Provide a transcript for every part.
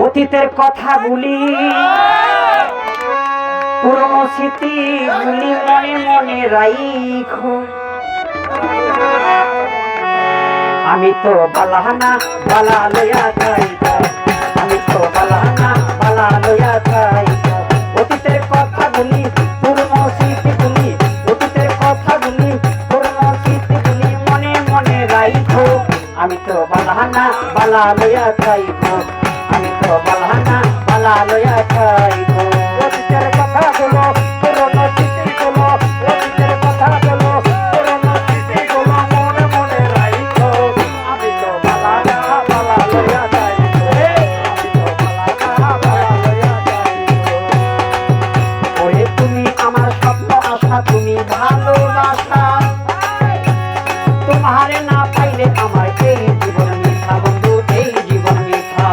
অতীতের কথাগুলি পুরনো স্মৃতিগুলি মনে মনে রাইখো। আমি তো বালাহানা বালা লইয়া যাইতা, আমি তো বালাহানা বালা লইয়া যাইতা। অতীতের কথাগুলি পুরনো স্মৃতিগুলি, অতীতের কথাগুলি পুরনো স্মৃতিগুলি মনে মনে রাইখো। আমি তো বালাহানা বালা লইয়া যাইবো, আমি তো বালাহানা বালা লইয়া যাইবো। অতীতের কথাগুলো পুরনো স্মৃতিগুলো, অতীতের কথাগুলো পুরনো স্মৃতিগুলো মনে মনে রাইখো। আমি তো বালাহানা বালা লইয়া যাইবো, আমি তো বালাহানা বালা লইয়া যাইবো। ওরে তুমি আমার স্বপ্ন আশা, তুমি ভালোবাসা, তোমারে না পাইলে আমার এই জীবন মিথ্যা বন্ধু, এই জীবন মিথ্যা।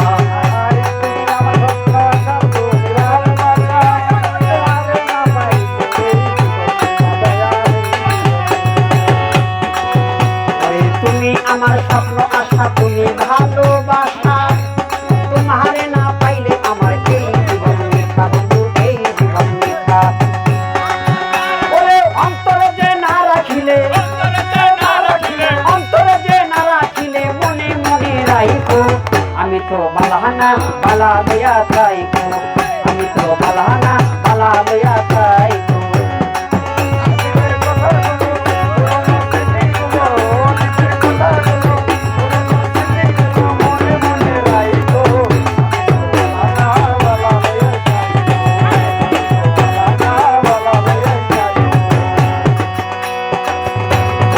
তুমি আমার স্বপ্ন আশা, তুমি ভালোবাসা, তোমারে না পাইলে আমার এই জীবন মিথ্যা বন্ধু, এই জীবন মিথ্যা। ওরে অন্তরে যে না রাখিলে, আমি তো বালাহানা বালা লইয়া যাইবো, আমি তো বালাহানা বালা লইয়া যাইবো।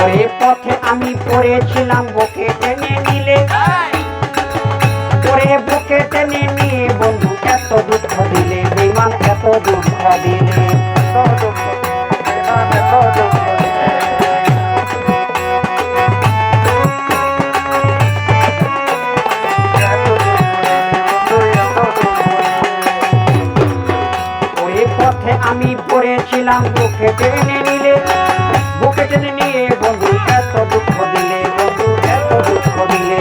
ওই পথে আমি পড়েছিলাম, বুকে টেনে নিলে, ওরে বুকে টেনে নিয়ে বন্ধু এত দুঃখ দিলে, বেঈমান এত দুঃখ দিলে, ওই পথে আমি পড়েছিলাম, বুকে টেনে নিলে, বুকে টেনে নিয়ে বন্ধু এত দুঃখ দিলে, বন্ধু এত দুঃখ দিলে।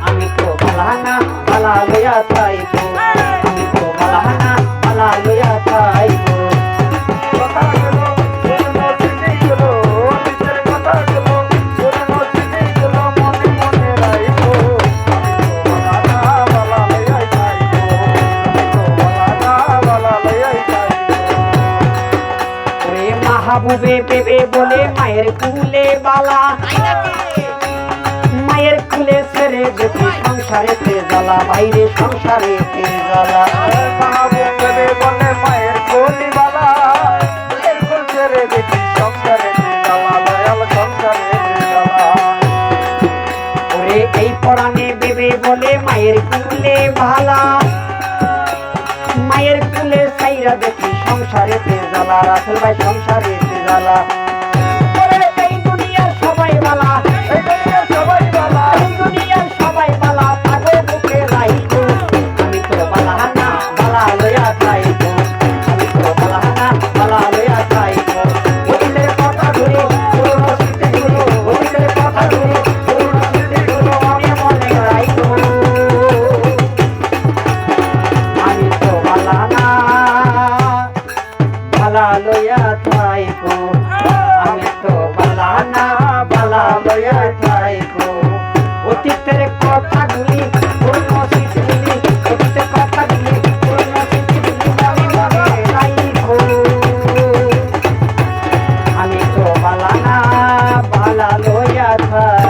আমি তো বালাহানা বালা লইয়া যাইবো, আমি তো বালাহানা বালা লইয়া যাইবো। মাহবুবে পেবে বলে মায়ের কুলে বালা, মায়ের কুলে ছেড়ে দেখি সংসারেতে জ্বালা, বাইরে সংসারেতে জ্বালা। মাহবুবে বলে মায়ের কুলে বালা, মায়ের কুল ছেড়ে দেখি সংসারেতে জ্বালা, দয়াল সংসারেতে জ্বালা। ওরে এই পরাণে বেবে বলে মায়ের কুলে ভালা, মায়ের কুলে ছাইরা দেখি সংসারেতে জ্বালা, রাসেল ভাই সংসারেতে জ্বালা। এই দুনিয়ার সবাই বালা, এই দুনিয়ার সবাই বালা, এই দুনিয়ার সবাই বালা, পাগল বুকে রাইখো। আমি তো বালাহানা বালা লইয়া যাইবো, আমি তো বালাহানা বালা লইয়া যাইবো। অতীতের কথাগুলি পুরনো স্মৃতিগুলো, অতীতের কথাগুলি পুরনো স্মৃতিগুলো মনে মনে রাইখো। আমি তো বালাহানা বালা লইয়া যাইবো, আমি তো বালাহানা বালা লইয়া যাইবো। অতীতের কথাগুলি পুরনো স্মৃতিগুলি, অতীতের কথাগুলি পুরনো স্মৃতিগুলি মনে মনে রাইখো। আমি তো বালাহানা বালা লইয়া যাইবো।